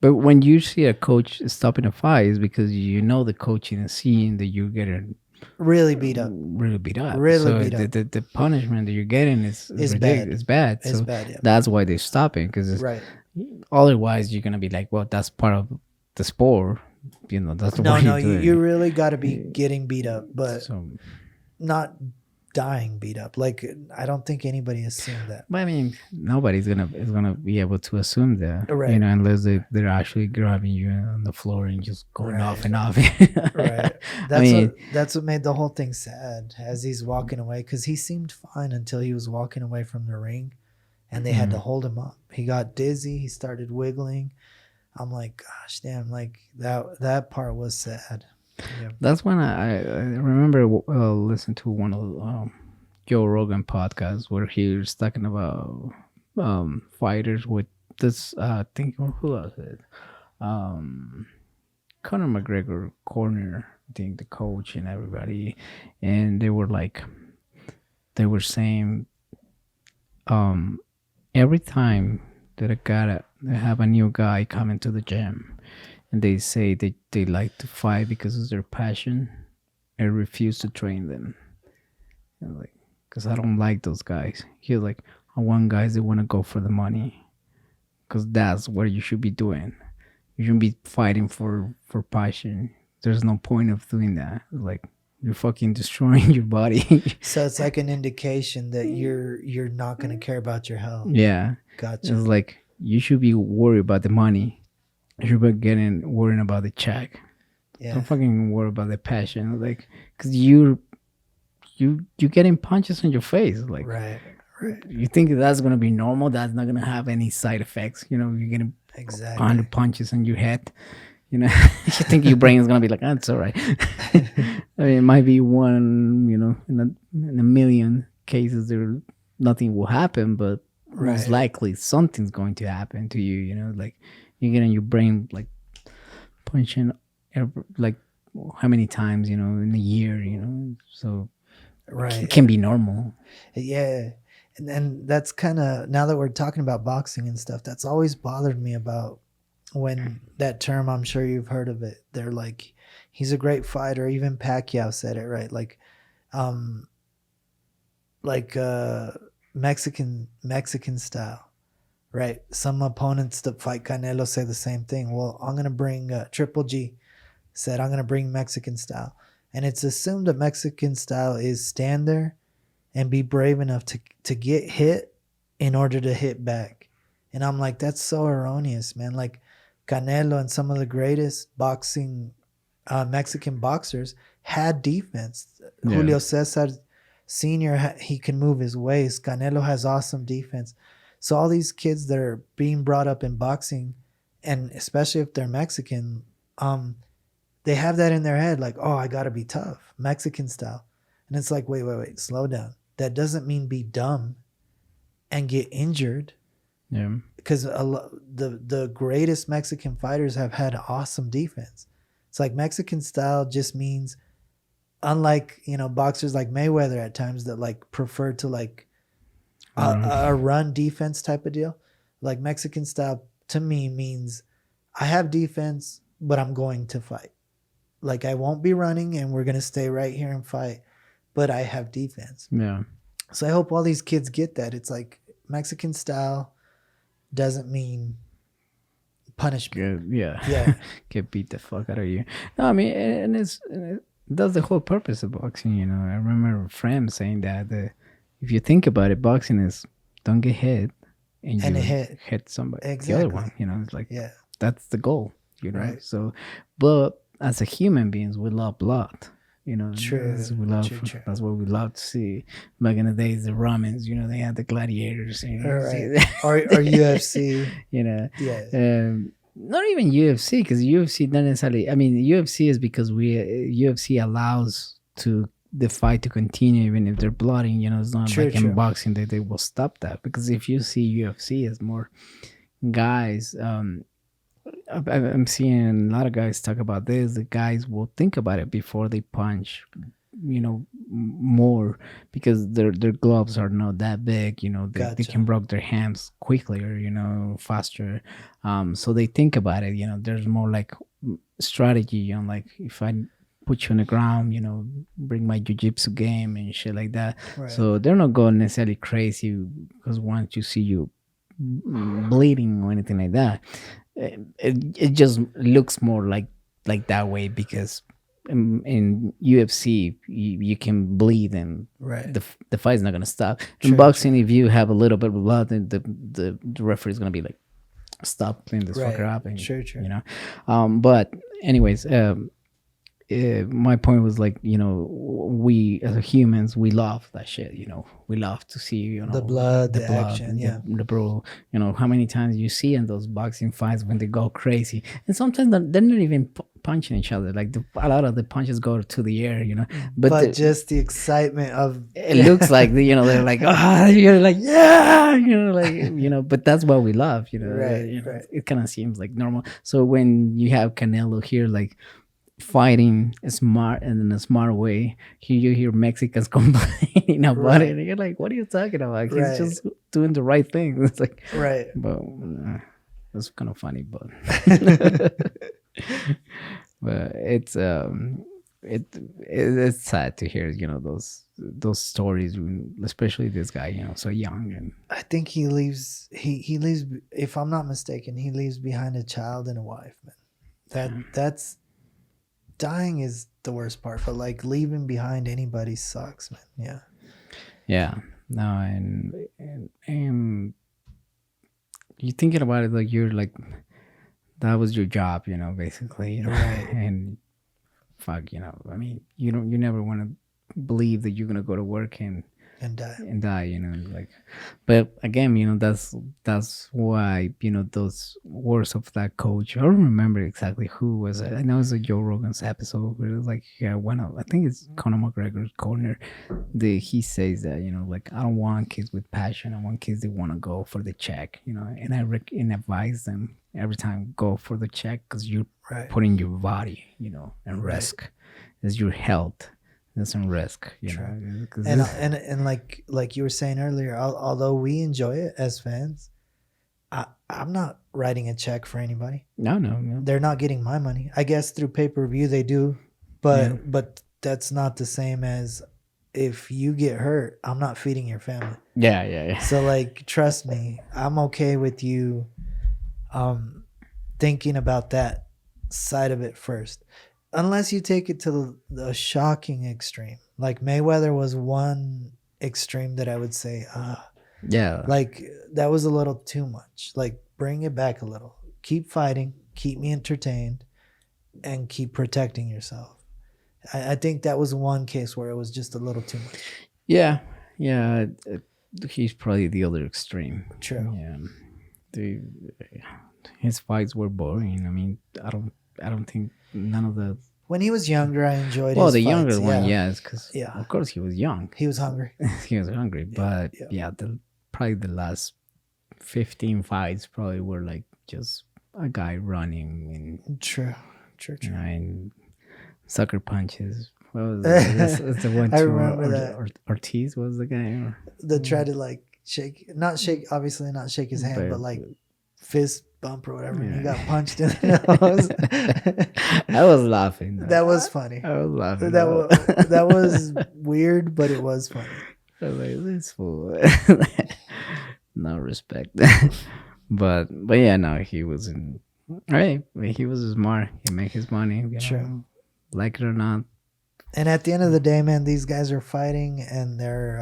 But when you see a coach stopping a fight, is because the coaching is seeing that you're getting really beat up. The punishment that you're getting is bad. It's bad. It's bad. Yeah. That's why they're stopping, because right. Otherwise, you're gonna be like, well, that's part of the sport. that's the No, way no, you do you it. really got to be getting beat up, but So, not dying beat up. Like I don't think anybody assumed that. but I mean, nobody's gonna be able to assume that, Right. unless they're actually grabbing you on the floor and just going off Right. and off. Right. I mean, That's what made the whole thing sad as he's walking away, because he seemed fine until he was walking away from the ring, and they had to hold him up. He got dizzy. He started wiggling. I'm like, gosh, damn! Like that part was sad. Yeah. that's when I remember listening to one of Joe Rogan podcasts where he was talking about fighters with this. I think who was it? Conor McGregor corner. I think the coach and everybody, and they were saying, every time that they have a new guy coming to the gym, and they say they like to fight because it's their passion, I refuse to train them. And like, because I don't like those guys. He's like, I want guys that want to go for the money, because that's what you should be doing. You shouldn't be fighting for passion. There's no point of doing that. Like, you're fucking destroying your body. So it's like an indication that you're not going to care about your health. Yeah. Gotcha. It's like, you should be worried about the money. You should be worrying about the check. Yeah. Don't fucking worry about the passion. Like, because you're getting punches on your face. Like, Right. you think that's gonna be normal? That's not gonna have any side effects. You're getting Exactly. 100 punches on your head. You think your brain is gonna be like, oh, it's all right. I mean, it might be one, in a million cases there nothing will happen, but most likely something's going to happen to you. Like, you're getting your brain like punching like how many times in a year. So Right. it can be normal. Yeah. And then that's kind of, now that we're talking about boxing and stuff, that's always bothered me about when that term, I'm sure you've heard of it. They're like, he's a great fighter. Even Pacquiao said it, right? Like Mexican style, right? Some opponents that fight Canelo say the same thing. Well, I'm going to bring Triple G said, I'm going to bring Mexican style. And it's assumed that Mexican style is stand there and be brave enough to get hit in order to hit back. And I'm like, that's so erroneous, man. Like Canelo and some of the greatest boxing Mexican boxers had defense. Yeah. Julio Cesar Sr., he can move his waist. Canelo has awesome defense. So all these kids that are being brought up in boxing, and especially if they're Mexican, they have that in their head, like, oh, I got to be tough, Mexican style. And it's like, wait, slow down. That doesn't mean be dumb and get injured. Yeah. Because the greatest Mexican fighters have had awesome defense. It's like Mexican style just means, unlike, boxers like Mayweather at times that like prefer to like a run defense type of deal. Like Mexican style to me means I have defense, but I'm going to fight. Like I won't be running and we're going to stay right here and fight, but I have defense. Yeah. So I hope all these kids get that. It's like Mexican style doesn't mean punishment. Yeah. Get beat the fuck out of you. No, I mean, and that's the whole purpose of boxing. I remember Frem saying that if you think about it, boxing is don't get hit and you hit somebody. Exactly. The other one, it's like, that's the goal. Right. So, but as a human beings, we love blood. True. That's what we love to see. Back in the days, the Romans, they had the gladiators. Right. or UFC. Not even UFC, because UFC not necessarily. I mean, UFC is because UFC allows the fight to continue even if they're bloody. It's not like in boxing that they will stop that. Because if you see UFC as more guys, I'm seeing a lot of guys talk about this. The guys will think about it before they punch, more, because their gloves are not that big. They can break their hands quickly or faster. So they think about it. There's more like strategy on like, if I put you on the ground, bring my jiu-jitsu game and shit like that. Right. So they're not going necessarily crazy because once you see you bleeding or anything like that, it just looks more like like that way because in UFC you can bleed and Right. the fight's not gonna stop. True, In boxing, if you have a little bit of blood, then the referee is gonna be like, stop, clean this Right. fucker up, and True. you know. But anyways, my point was like, you know, we as humans, we love that shit, you know. We love to see, you know, The blood, the action, yeah. the bro, you know, how many times you see in those boxing fights when they go crazy, and sometimes they're not even punching each other, like a lot of the punches go to the air, you know, but just the excitement of it looks like you know, they're like, you're like, yeah, you know, like, you know, but that's what we love, you know. Right, you know, right. it kind of seems like normal. So when you have Canelo here, like fighting smart and in a smart way, here you hear Mexicans complaining about Right. it, and you're like, what are you talking about? He's Right. just doing the right thing. It's like, right. but that's kind of funny, but but it's it's sad to hear, you know, those stories, especially this guy, you know, so young. And I think he leaves. He leaves. If I'm not mistaken, he leaves behind a child and a wife. Man, that's dying is the worst part. But like leaving behind anybody sucks, man. Yeah. No, and you thinking about it, like you're like, that was your job, you know, basically, you know, Right. and fuck, you know, I mean, you never want to believe that you're gonna go to work and die. You know, like, but again, you know, that's why, you know, those words of that coach, I don't remember exactly who was it. I know it's a Joe Rogan's episode where it was like, yeah, I think it's Conor McGregor's corner, he says that, you know, like, I don't want kids with passion, I want kids that want to go for the check, you know, and I advise them every time, go for the check, because you're Right. putting your body, you know, in risk. It's your health. There's some risk, you True. know. And like you were saying earlier, although we enjoy it as fans, I'm not writing a check for anybody. No. They're not getting my money. I guess through pay-per-view they do, but that's not the same as if you get hurt, I'm not feeding your family. Yeah. So like, trust me, I'm okay with you thinking about that side of it first. Unless you take it to the shocking extreme. Like Mayweather was one extreme that I would say, Yeah. like that was a little too much. Like bring it back a little. Keep fighting, keep me entertained, and keep protecting yourself. I think that was one case where it was just a little too much. Yeah. He's probably the other extreme. True. Yeah. His fights were boring. I mean, I don't think none of the. When he was younger, I enjoyed. Well, his the fights, younger one, yes, because of course he was young. He was hungry. He was hungry, but yeah. Probably the last 15 fights probably were like just a guy running and True. You know, and sucker punches. What was it? That's the one. I remember that. Ortiz was the guy. That tried to like obviously not shake his hand, but like fist bump or whatever. And he got punched in the nose. I was laughing. That was funny. I was laughing. That was weird, but it was funny. I was like, this fool. No respect. but yeah, no, he was in. Right, he was smart. He made his money. You know, True. Like it or not. And at the end of the day, man, these guys are fighting, and they're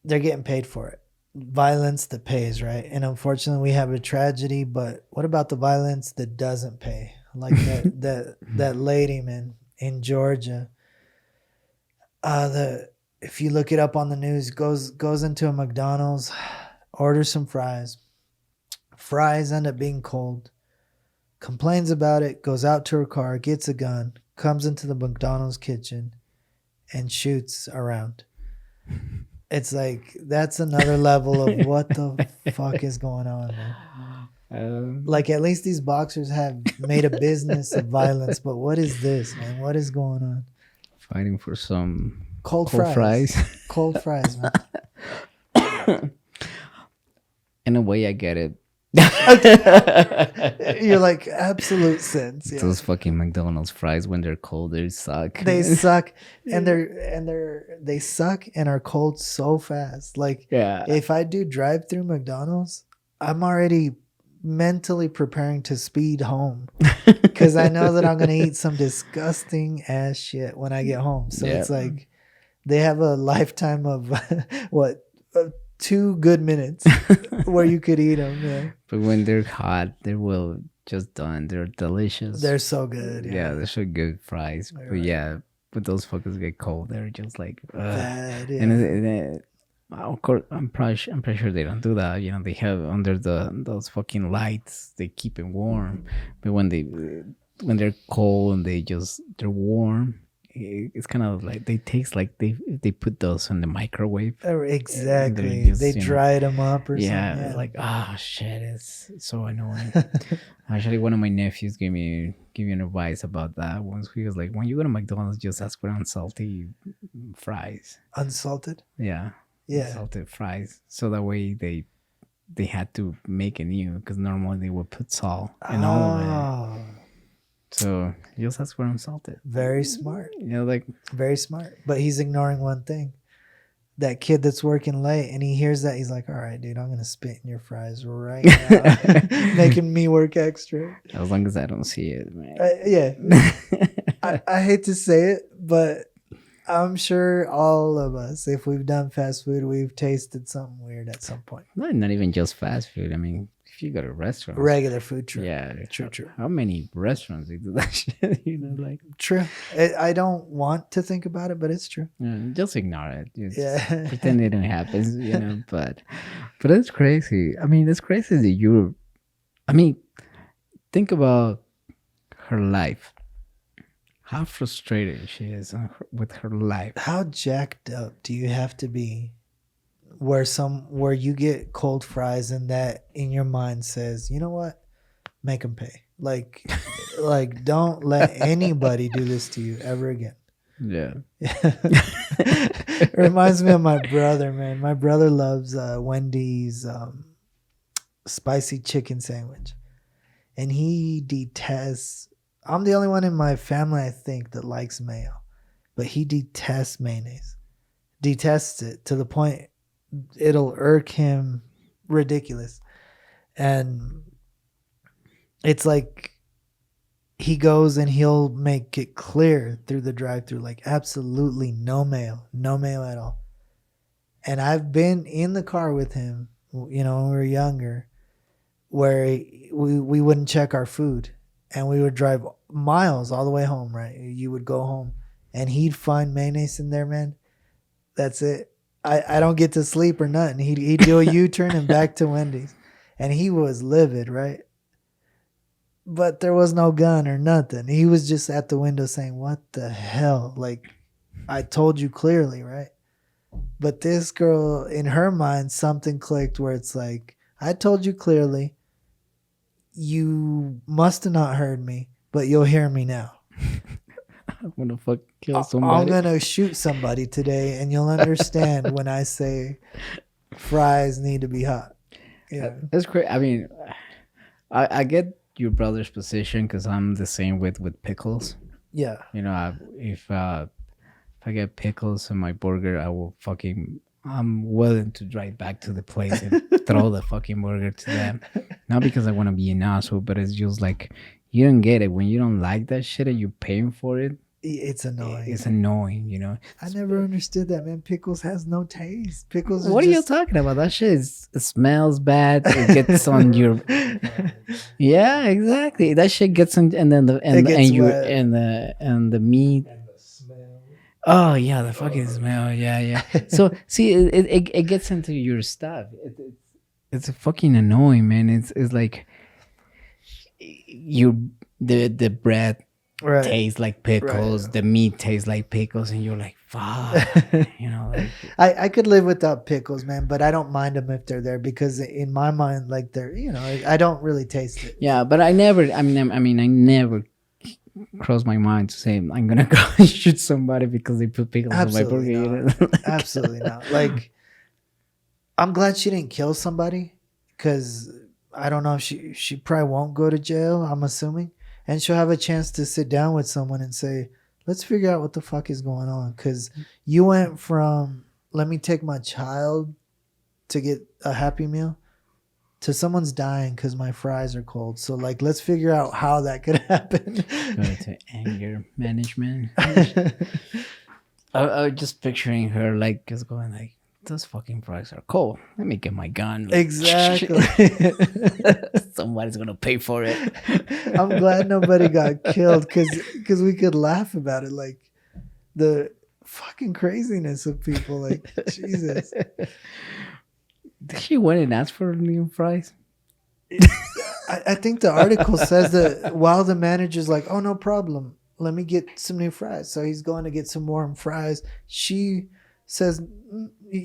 getting paid for it. Violence that pays, right? And unfortunately, we have a tragedy. But what about the violence that doesn't pay? Like that lady, man, in Georgia. If you look it up on the news, goes into a McDonald's, orders some fries. Fries end up being cold. Complains about it, goes out to her car, gets a gun, comes into the McDonald's kitchen, and shoots around. It's like, that's another level of what the fuck is going on, man. Like, at least these boxers have made a business of violence, but what is this, man? What is going on? Fighting for some cold fries. Cold fries, man. In a way, I get it. You're like, absolute sense. Yeah. Those fucking McDonald's fries, when they're cold, they suck. They suck, and they suck and are cold so fast. Like, if I do drive through McDonald's, I'm already mentally preparing to speed home because I know that I'm gonna eat some disgusting ass shit when I get home. So it's like they have a lifetime of what 2 good minutes where you could eat them. Yeah, But when they're hot, they're well just done. They're delicious. they're so good. Yeah, they're so good fries. Right, But yeah, when those fuckers get cold, they're just like bad. Yeah. and of course, I'm pretty sure they don't do that. You know, they have under those fucking lights, they keep it warm. But when they're cold and they're warm, it's kind of like they taste like they put those in the microwave. Exactly. Just, they dried them up or something. Yeah, Yeah. it's like shit, it's so annoying. Actually, one of my nephews gave me an advice about that once. He was like, when you go to McDonald's, just ask for unsalty fries. Unsalted? Yeah. Yeah. Salted fries, so that way they had to make it new because normally they would put salt in all of it. So you just ask for unsalted. Very smart. You know, like very smart. But he's ignoring one thing. That kid that's working late and he hears that, he's like, all right, dude, I'm gonna spit in your fries right now. Making me work extra. As long as I don't see it, man. Yeah. I hate to say it, but I'm sure all of us, if we've done fast food, we've tasted something weird at some point. Not even just fast food. I mean, if you go to a restaurant, regular food, true. Yeah, true. How many restaurants they do that shit? You know, like true. I don't want to think about it, but it's true. Yeah, just ignore it. Pretend it didn't happen. You know, but it's crazy. I mean, it's crazy that think about her life. How frustrated she is with her life. How jacked up do you have to be where you get cold fries and that in your mind says, you know what? Make them pay. Like don't let anybody do this to you ever again. Yeah. It reminds me of my brother, man. My brother loves Wendy's spicy chicken sandwich. And he detests, I'm the only one in my family, I think, that likes mayo. But he detests mayonnaise. Detests it to the point it'll irk him ridiculous. And it's like he goes and he'll make it clear through the drive-thru, like absolutely no mayo at all. And I've been in the car with him, you know, when we were younger, where we wouldn't check our food. And we would drive miles all the way home, right? You would go home and he'd find mayonnaise in there, man. That's it. I don't get to sleep or nothing. He'd do a U-turn and back to Wendy's. And he was livid, right? But there was no gun or nothing. He was just at the window saying, what the hell? Like, I told you clearly, right? But this girl, in her mind, something clicked where it's like, I told you clearly. You must have not heard me, but you'll hear me now. I'm gonna fucking kill somebody. I'm gonna shoot somebody today, and you'll understand when I say fries need to be hot. Yeah, that's great. I mean, I get your brother's position because I'm the same with pickles. Yeah, you know, if I get pickles in my burger, I'm willing to drive back to the place and throw the fucking burger to them. Not because I want to be an asshole, but it's just like, you don't get it. When you don't like that shit and you're paying for it, it's annoying. It's annoying, you know. I never understood that, man. Pickles has no taste. Pickles What are you talking about? That shit it smells bad. It gets on your... Yeah, exactly. That shit gets on... And then the meat... Oh yeah, the fucking smell. Yeah. So see, it gets into your stuff. It's fucking annoying, man. It's like the bread tastes like pickles, the meat tastes like pickles, and you're like, fuck. You know, like, I could live without pickles, man, but I don't mind them if they're there because in my mind, like they're, you know, I don't really taste it. Yeah, but I never crossed my mind to say I'm gonna go and shoot somebody because they put pickles on my burger. You know? Absolutely not. Like, I'm glad she didn't kill somebody because I don't know if she probably won't go to jail, I'm assuming, and she'll have a chance to sit down with someone and say, let's figure out what the fuck is going on, because you went from let me take my child to get a Happy Meal to someone's dying because my fries are cold. So like, let's figure out how that could happen. Go to anger management. I was just picturing her like just going like, those fucking fries are cold. Let me get my gun. Like, Exactly. somebody's gonna pay for it. I'm glad nobody got killed because we could laugh about it, like the fucking craziness of people. Like Jesus. She went and asked for new fries. I think the article says that while the manager's like, "Oh, no problem. Let me get some new fries." So he's going to get some warm fries. She says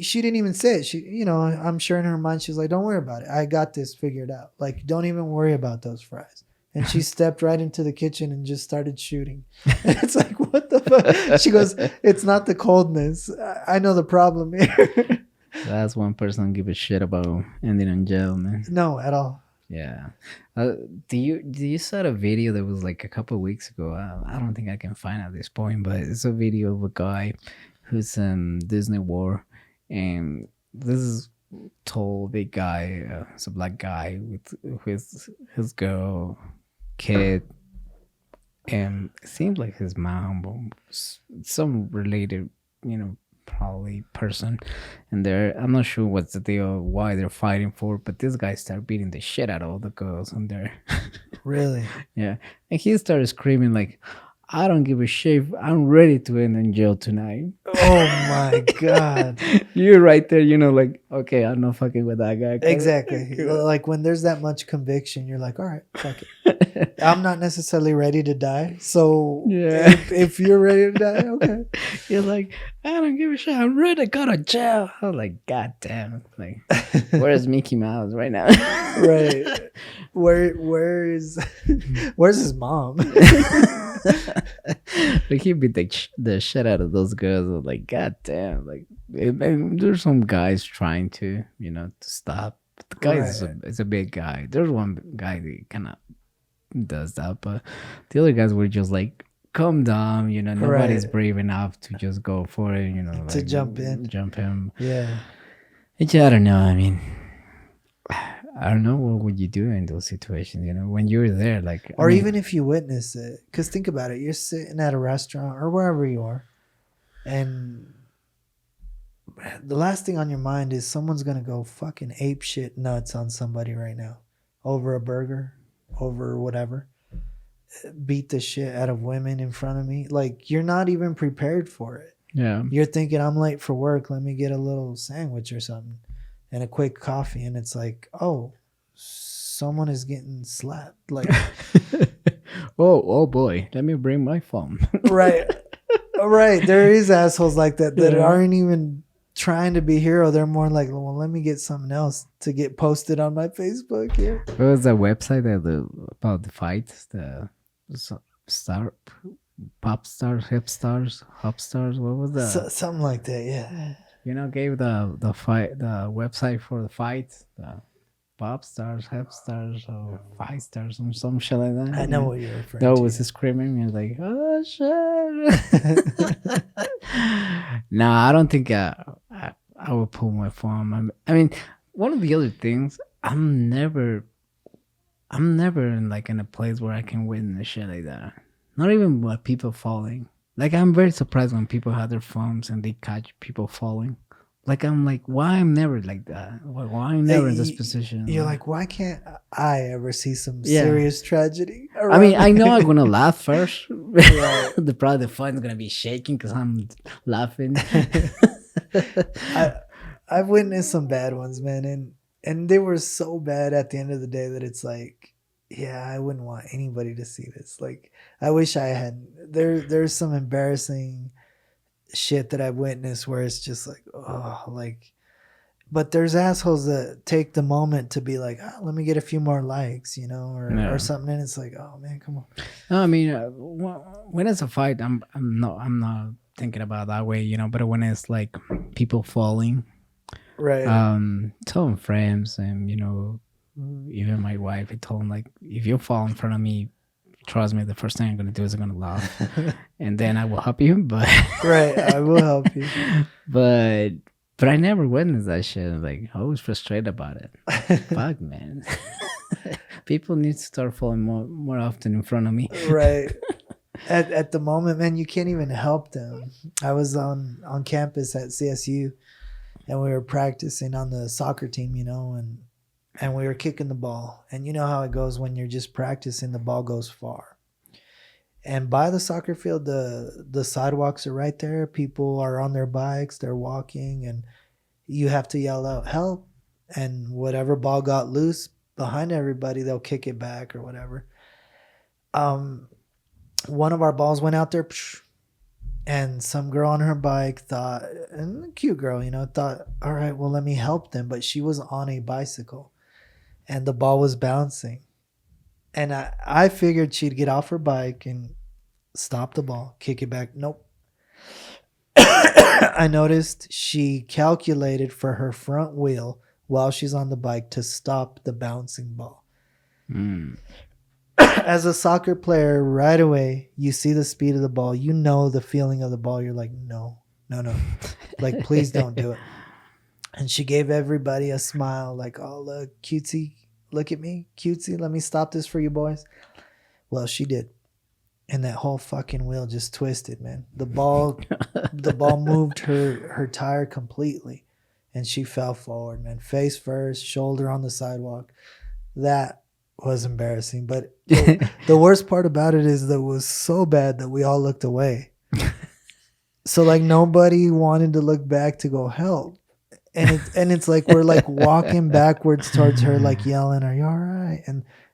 she didn't even say it. She, you know, I'm sure in her mind she's like, "Don't worry about it. I got this figured out. Like, don't even worry about those fries." And she stepped right into the kitchen and just started shooting. And it's like, what the fuck? She goes, "It's not the coldness. I know the problem here." That's one person give a shit about ending in jail, man. No, at all. Yeah. Do you saw a video that was like a couple of weeks ago? I don't think I can find at this point, but it's a video of a guy who's in Disney World, and this is tall big guy, it's a black guy with his girl, kid, and it seems like his mom or some related, you know, probably person, and I'm not sure what's the deal, why they're fighting for, but this guy started beating the shit out of all the girls in there. Really? Yeah, and he started screaming like, "I don't give a shit. I'm ready to end in jail tonight." Oh my God. You're right there, you know, like, okay, I'm not fucking with that guy. Exactly. Like when there's that much conviction, you're like, all right, fuck it. I'm not necessarily ready to die. So Yeah. if you're ready to die, okay. You're like, "I don't give a shit. I'm ready to go to jail." I was like, God damn. Like, where's Mickey Mouse right now? Right. Where's his mom? Like, he beat the shit out of those girls. I was like, God damn. Like, there's some guys trying to, you know, to stop. But the guy is a big guy. There's one guy that kind of does that, but the other guys were just like, calm down, you know, nobody's brave enough to just go for it, you know, like, to jump in. Yeah. I don't know. I mean, I don't know, what would you do in those situations, you know, when you're there, like, or even if you witness it, because think about it, you're sitting at a restaurant or wherever you are, and the last thing on your mind is someone's gonna go fucking ape shit nuts on somebody right now over a burger, over whatever, beat the shit out of women in front of me. Like, you're not even prepared for it. Yeah. You're thinking, I'm late for work, let me get a little sandwich or something and a quick coffee, and it's like, oh, someone is getting slapped. Like, oh boy, let me bring my phone. Right. There is assholes like that aren't even trying to be hero. They're more like, well, let me get something else to get posted on my Facebook here. What was that website about the fights? The pop stars, hip stars, hop stars. What was that? Something like that, yeah. You know, gave the website for the fights, the pop stars, hip stars, or fight stars, or some shit like that. I know what you're referring to. That was screaming and like, oh shit. No, I don't think I would pull my phone. I mean, one of the other things, I'm never in like in a place where I can witness shit like that. Not even with people falling. Like, I'm very surprised when people have their phones and they catch people falling. Like, I'm like, why I'm never like that? Why I'm never in this position? You're like, why can't I ever see some serious tragedy? I mean, I know I'm gonna laugh first. Probably the phone's gonna be shaking because I'm laughing. I've witnessed some bad ones, man, and they were so bad at the end of the day that it's like, yeah, I wouldn't want anybody to see this. Like, I wish I hadn't. There's some embarrassing shit that I've witnessed where it's just like, oh, like, but there's assholes that take the moment to be like, oh, let me get a few more likes, you know, or something, and it's like, oh man, come on. No, I mean, when it's a fight, I'm not thinking about that way, you know. But when it's like people falling, right? Telling friends, and you know, even my wife, I told him, like, if you fall in front of me, trust me, the first thing I'm gonna do is I'm gonna laugh, and then I will help you. But right, I will help you. But But I never witnessed that shit. Like, I was frustrated about it. Fuck, man. People need to start falling more often in front of me. Right. At the moment, man, you can't even help them. I was on campus at CSU, and we were practicing on the soccer team, and we were kicking the ball. And you know how it goes when you're just practicing, the ball goes far. And by the soccer field, the sidewalks are right there. People are on their bikes, they're walking, and you have to yell out, help. And whatever ball got loose behind everybody, they'll kick it back or whatever. One of our balls went out there, and some girl on her bike thought, and a cute girl, thought, all right, well, let me help them. But she was on a bicycle, and the ball was bouncing. And I figured she'd get off her bike and stop the ball, kick it back. Nope. I noticed she calculated for her front wheel while she's on the bike to stop the bouncing ball. As a soccer player, right away, you see the speed of the ball. You know the feeling of the ball. You're like, no. Like, please don't do it. And she gave everybody a smile like, oh, look, cutesy. Look at me, cutesy. Let me stop this for you boys. Well, she did. And that whole fucking wheel just twisted, man. The ball moved her tire completely. And she fell forward, man. Face first, shoulder on the sidewalk. That was embarrassing. But the worst part about it is that it was so bad that we all looked away. So like nobody wanted to look back to go help. And it's like we're like walking backwards towards her, like yelling, "Are you all right?"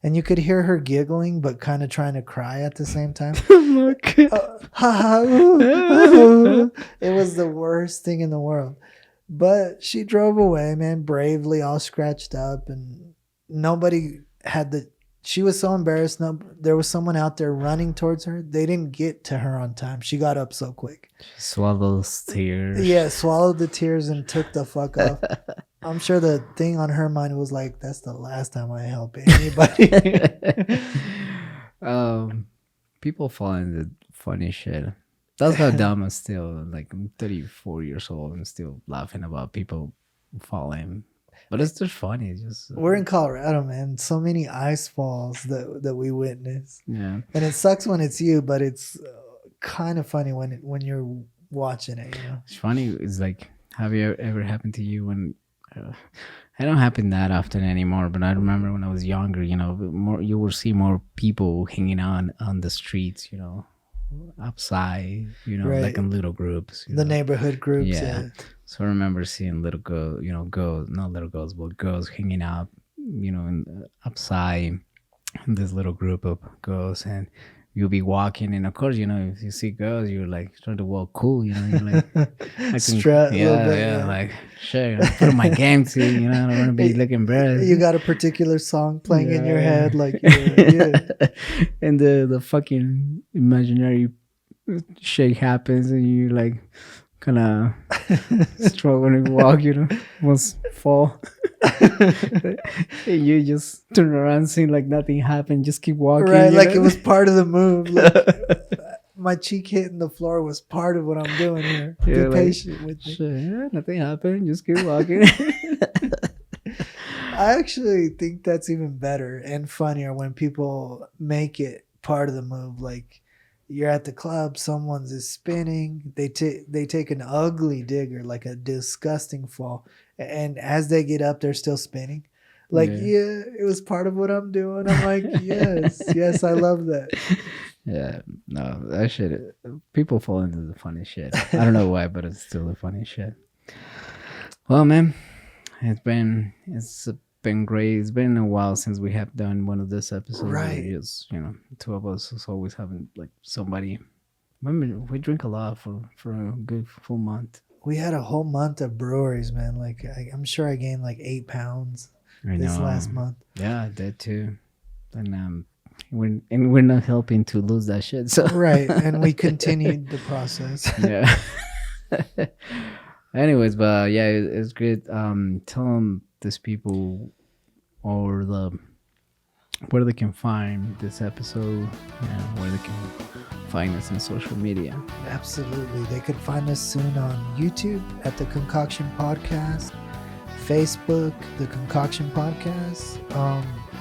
And you could hear her giggling, but kind of trying to cry at the same time. It was the worst thing in the world. But she drove away, man, bravely, all scratched up, and nobody had the. She was so embarrassed. No, there was someone out there running towards her. They didn't get to her on time. She got up so quick. She swallowed those tears. Yeah, swallowed the tears and took the fuck off. I'm sure the thing on her mind was like, that's the last time I help anybody. People fall into funny shit. That's how dumb I'm still. Like, I'm 34 years old and still laughing about people falling. But it's just funny. We're in Colorado, man. So many ice falls that we witness. Yeah. And it sucks when it's you, but it's kind of funny when you're watching it, It's funny. It's like, have you ever happened to you when... it don't happen that often anymore, but I remember when I was younger, you will see more people hanging on the streets, outside, right. Like in little groups. The neighborhood groups, yeah. So I remember seeing little girls, not little girls, but girls hanging out, outside, in this little group of girls, and you'll be walking, and of course, if you see girls, you're like trying to walk cool, you're like, strut, like, sure, put in my game too, I don't want to be looking embarrassed. You got a particular song playing in your head, like, yeah. And the fucking imaginary shake happens, and you like kind of struggling to walk, almost fall. And you just turn around, seeing like nothing happened, just keep walking. Right, like it was part of the move. Like, my cheek hitting the floor was part of what I'm doing here. Be patient with me. Sure, nothing happened, just keep walking. I actually think that's even better and funnier when people make it part of the move. Like, you're at the club, someone's is spinning, they take an ugly digger, like a disgusting fall, and as they get up, they're still spinning. Like, yeah, it was part of what I'm doing. I'm like, yes, I love that. Yeah, no, that shit, people fall into the funny shit. I don't know why, but it's still the funny shit. Well, man, it's been great. It's been a while since we have done one of these episodes. Right. Just, two of us is always having like somebody. Remember, we drink a lot for a good full month. We had a whole month of breweries, man. Like, I'm sure I gained like 8 pounds this last month. Yeah, I did too. And we're not helping to lose that shit. So right, and we continued the process. Yeah. Anyways, but yeah, it's great. Tell them these people or where they can find this episode and where they can find us in social media. Absolutely. They could find us soon on YouTube at the Concoction Podcast, Facebook, the Concoction Podcast,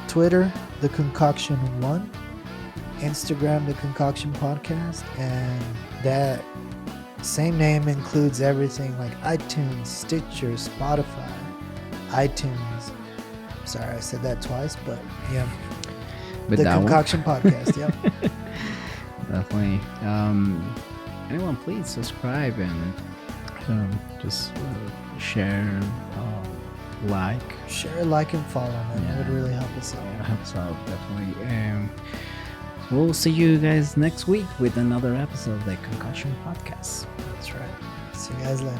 Twitter, the Concoction One, Instagram, the Concoction Podcast, and that same name includes everything like iTunes, Stitcher, Spotify, iTunes. Sorry, I said that twice, but yeah. But the that Concoction Podcast, yep. Definitely. Anyone, please subscribe and just share, like. Share, like, and follow, man. Yeah. It would really help us out. It helps out, definitely. We'll see you guys next week with another episode of the Concoction Podcast. That's right. See you guys later.